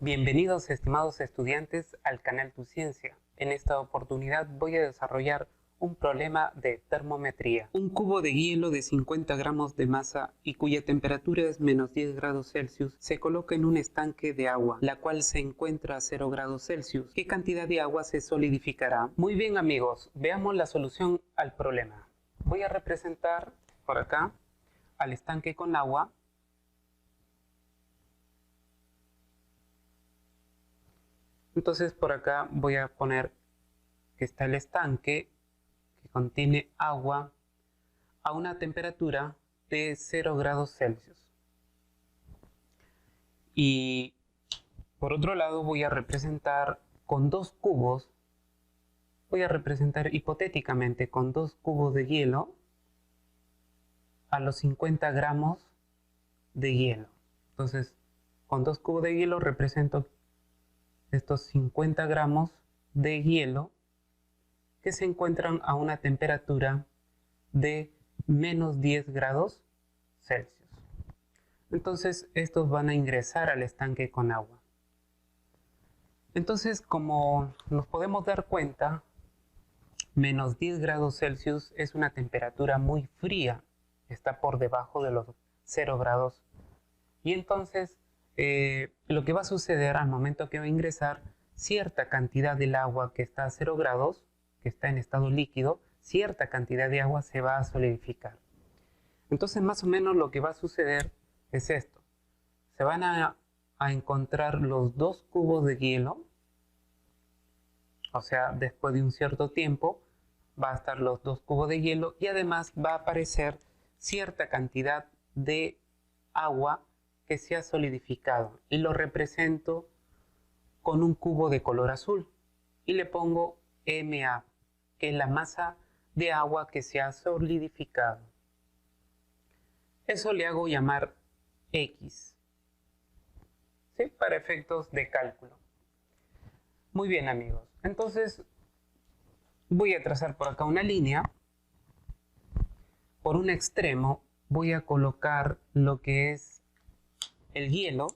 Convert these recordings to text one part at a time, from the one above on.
Bienvenidos, estimados estudiantes, al canal Tu Ciencia. En esta oportunidad voy a desarrollar un problema de termometría. Un cubo de hielo de 50 gramos de masa y cuya temperatura es menos 10 grados Celsius se coloca en un estanque de agua, la cual se encuentra a 0 grados Celsius. ¿Qué cantidad de agua se solidificará? Muy bien, amigos, veamos la solución al problema. Voy a representar por acá al estanque con agua. Entonces por acá voy a poner que está el estanque que contiene agua a una temperatura de 0 grados Celsius. Y por otro lado voy a representar con dos cubos, voy a representar hipotéticamente con dos cubos de hielo a los 50 gramos de hielo. Entonces con dos cubos de hielo represento estos 50 gramos de hielo que se encuentran a una temperatura de menos 10 grados Celsius. Entonces estos van a ingresar al estanque con agua. Entonces, como nos podemos dar cuenta, menos 10 grados Celsius es una temperatura muy fría, está por debajo de los 0 grados. Y entonces lo que va a suceder al momento que va a ingresar cierta cantidad del agua que está a 0 grados, que está en estado líquido, cierta cantidad de agua se va a solidificar. Entonces más o menos lo que va a suceder es esto. Se van a encontrar los dos cubos de hielo, o sea, después de un cierto tiempo va a estar los dos cubos de hielo y además va a aparecer cierta cantidad de agua que se ha solidificado y lo represento con un cubo de color azul y le pongo MA, que es la masa de agua que se ha solidificado. Eso le hago llamar X, ¿sí? Para efectos de cálculo. Muy bien, amigos, entonces voy a trazar por acá una línea. Por un extremo voy a colocar lo que es el hielo.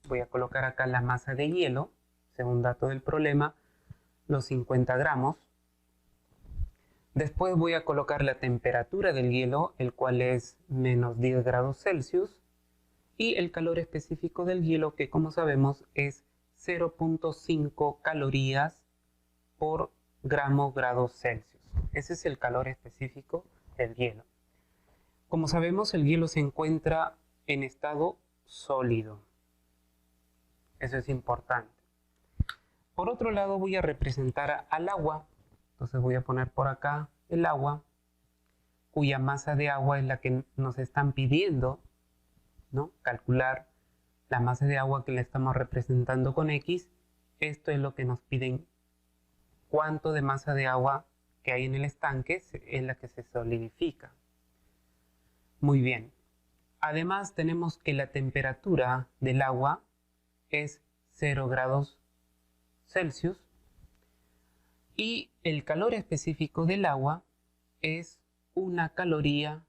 Voy a colocar acá la masa de hielo, según dato del problema, los 50 gramos. Después voy a colocar la temperatura del hielo, el cual es menos 10 grados Celsius. Y el calor específico del hielo, que como sabemos es 0.5 calorías por grados Celsius. Ese es el calor específico del hielo. Como sabemos, el hielo se encuentra en estado sólido. Eso es importante. Por otro lado voy a representar al agua. Entonces voy a poner por acá el agua, cuya masa de agua es la que nos están pidiendo, ¿no? Calcular la masa de agua que le estamos representando con X. Esto es lo que nos piden, cuánto de masa de agua que hay en el estanque es la que se solidifica. Muy bien. Además tenemos que la temperatura del agua es 0 grados Celsius y el calor específico del agua es 1 caloría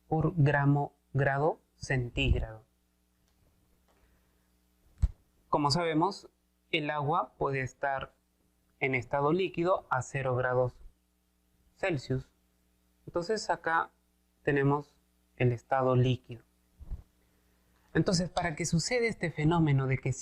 por grado centígrado. Como sabemos, el agua puede estar en estado líquido a 0 grados Celsius. Entonces acá tenemos el estado líquido. Entonces, para que suceda este fenómeno de que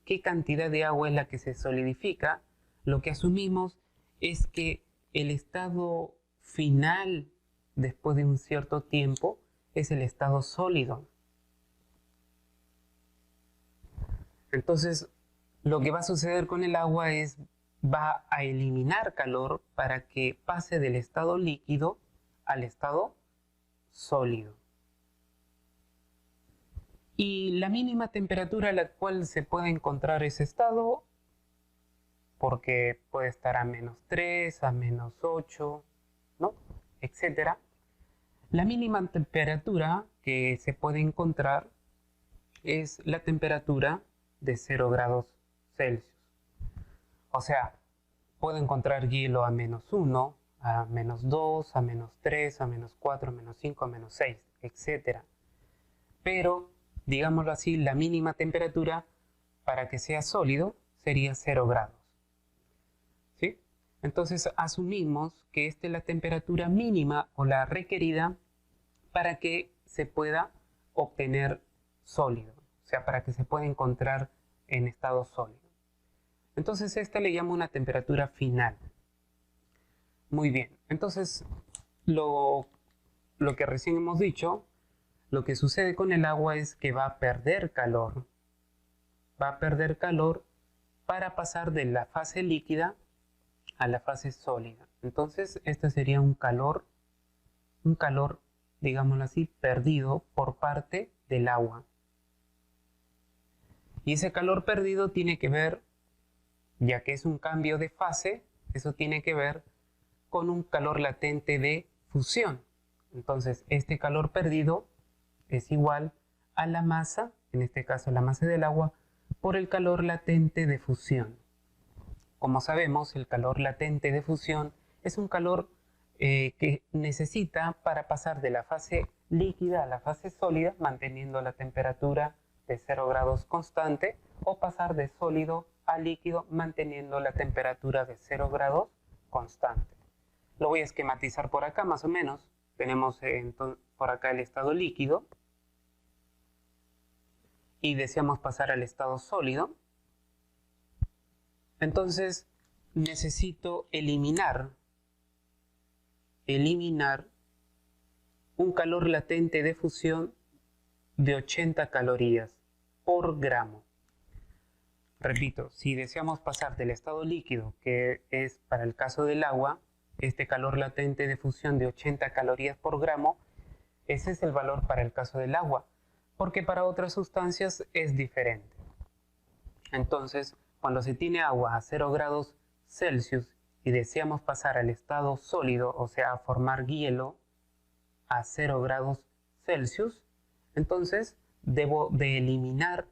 qué cantidad de agua es la que se solidifica, lo que asumimos es que el estado final, después de un cierto tiempo, es el estado sólido. Entonces, lo que va a suceder con el agua es, va a eliminar calor para que pase del estado líquido al estado sólido. Y la mínima temperatura a la cual se puede encontrar ese estado, porque puede estar a menos 3, a menos 8, ¿no? Etcétera. La mínima temperatura que se puede encontrar es la temperatura de 0 grados Celsius. O sea, puedo encontrar hielo a menos 1, a menos 2, a menos 3, a menos 4, a menos 5, a menos 6, etc. Pero, digámoslo así, la mínima temperatura para que sea sólido sería 0 grados. ¿Sí? Entonces asumimos que esta es la temperatura mínima o la requerida para que se pueda obtener sólido, o sea, para que se pueda encontrar en estado sólido. Entonces esta le llamo una temperatura final. Muy bien, entonces lo que recién hemos dicho, lo que sucede con el agua es que va a perder calor. Va a perder calor para pasar de la fase líquida a la fase sólida. Entonces este sería un calor, digámoslo así, perdido por parte del agua. Y ese calor perdido tiene que ver, ya que es un cambio de fase, eso tiene que ver con un calor latente de fusión. Entonces este calor perdido es igual a la masa, en este caso la masa del agua, por el calor latente de fusión. Como sabemos, el calor latente de fusión es un calor que necesita para pasar de la fase líquida a la fase sólida, manteniendo la temperatura de 0 grados constante, o pasar de sólido a líquido, manteniendo la temperatura de 0 grados constante. Lo voy a esquematizar por acá más o menos. Tenemos por acá el estado líquido y deseamos pasar al estado sólido. Entonces necesito eliminar un calor latente de fusión de 80 calorías por gramo. Repito, si deseamos pasar del estado líquido, que es para el caso del agua, este calor latente de fusión de 80 calorías por gramo, ese es el valor para el caso del agua, porque para otras sustancias es diferente. Entonces, cuando se tiene agua a 0 grados Celsius y deseamos pasar al estado sólido, o sea, a formar hielo a 0 grados Celsius, entonces debo de eliminar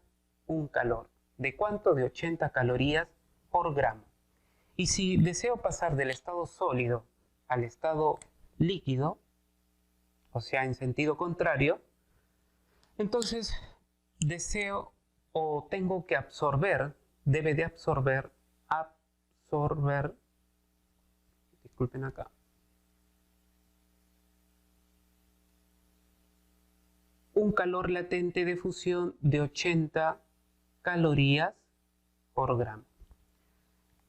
un calor. ¿De cuánto? De 80 calorías por gramo. Y si deseo pasar del estado sólido al estado líquido, o sea, en sentido contrario, entonces deseo o tengo que absorber, debe de absorber, disculpen acá, un calor latente de fusión de 80 calorías por gramo,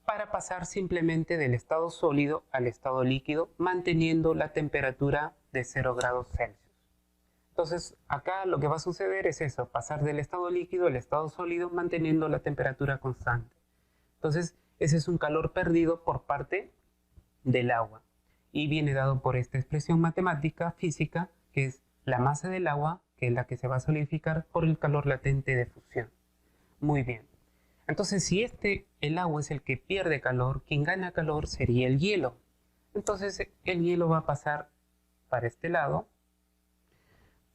para pasar simplemente del estado sólido al estado líquido, manteniendo la temperatura de 0 grados Celsius. Entonces, acá lo que va a suceder es eso, pasar del estado líquido al estado sólido, manteniendo la temperatura constante. Entonces, ese es un calor perdido por parte del agua, y viene dado por esta expresión matemática física, que es la masa del agua, que es la que se va a solidificar por el calor latente de fusión. Muy bien. Entonces, si el agua es el que pierde calor, quien gana calor sería el hielo. Entonces, el hielo va a pasar para este lado.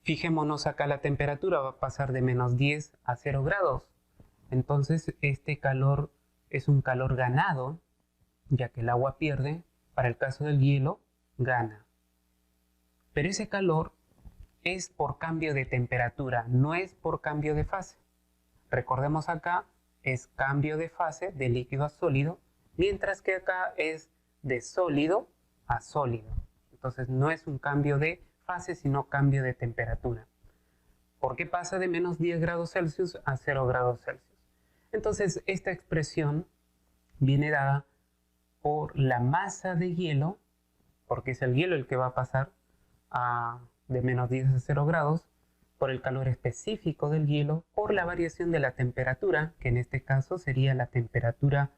Fijémonos acá, la temperatura va a pasar de menos 10 a 0 grados. Entonces, este calor es un calor ganado, ya que el agua pierde. Para el caso del hielo, gana. Pero ese calor es por cambio de temperatura, no es por cambio de fase. Recordemos acá, es cambio de fase de líquido a sólido, mientras que acá es de sólido a sólido. Entonces no es un cambio de fase, sino cambio de temperatura. ¿Por qué pasa de menos 10 grados Celsius a 0 grados Celsius? Entonces esta expresión viene dada por la masa de hielo, porque es el hielo el que va a pasar de menos 10 a 0 grados, por el calor específico del hielo, por la variación de la temperatura, que en este caso sería la temperatura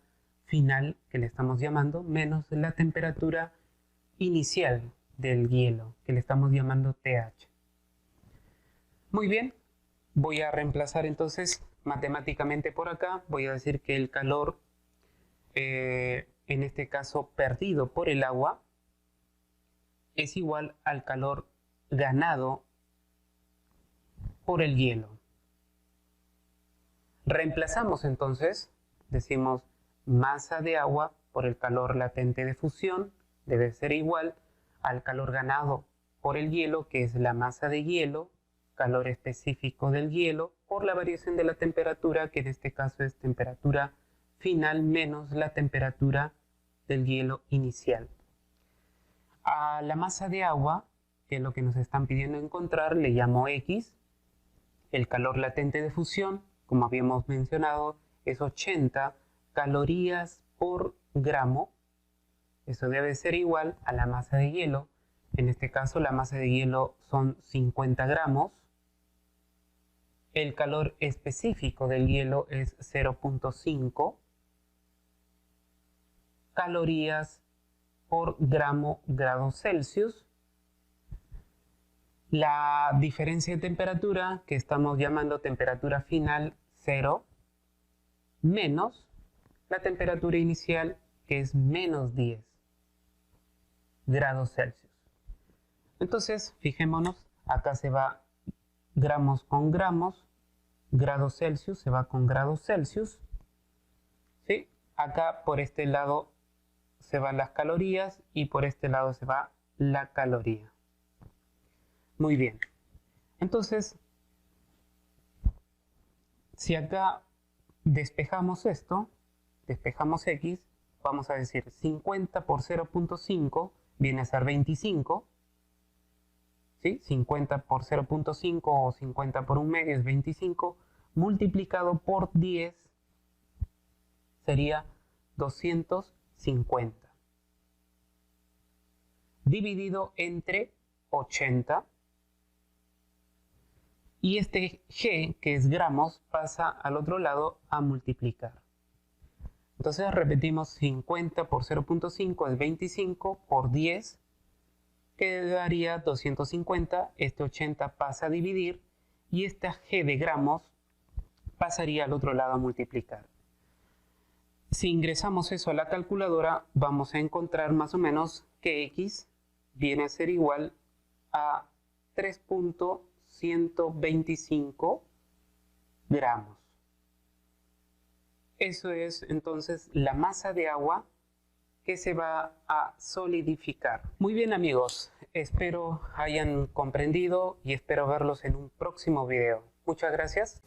final que le estamos llamando, menos la temperatura inicial del hielo, que le estamos llamando TH. Muy bien, voy a reemplazar entonces matemáticamente por acá, voy a decir que el calor, en este caso perdido por el agua, es igual al calor ganado por el hielo. Reemplazamos entonces, decimos masa de agua por el calor latente de fusión debe ser igual al calor ganado por el hielo, que es la masa de hielo, calor específico del hielo por la variación de la temperatura, que en este caso es temperatura final menos la temperatura del hielo inicial. A la masa de agua, que es lo que nos están pidiendo encontrar, le llamo X. El calor latente de fusión, como habíamos mencionado, es 80 calorías por gramo. Eso debe ser igual a la masa de hielo. En este caso la masa de hielo son 50 gramos. El calor específico del hielo es 0.5 calorías por grado Celsius. La diferencia de temperatura, que estamos llamando temperatura final 0, menos la temperatura inicial, que es menos 10 grados Celsius. Entonces, fijémonos, acá se va gramos con gramos, grados Celsius se va con grados Celsius, ¿sí? Acá por este lado se van las calorías y por este lado se va la caloría. Muy bien. Entonces, si acá despejamos esto, despejamos X, vamos a decir 50 por 0.5 viene a ser 25. ¿Sí? 50 por 0.5 o 50 por un medio es 25, multiplicado por 10 sería 250. Dividido entre 80. Y este G, que es gramos, pasa al otro lado a multiplicar. Entonces repetimos, 50 por 0.5 es 25 por 10, que daría 250, este 80 pasa a dividir y esta G de gramos pasaría al otro lado a multiplicar. Si ingresamos eso a la calculadora, vamos a encontrar más o menos que X viene a ser igual a 3.125 gramos. Eso es entonces la masa de agua que se va a solidificar. Muy bien amigos, espero hayan comprendido y espero verlos en un próximo video. Muchas gracias.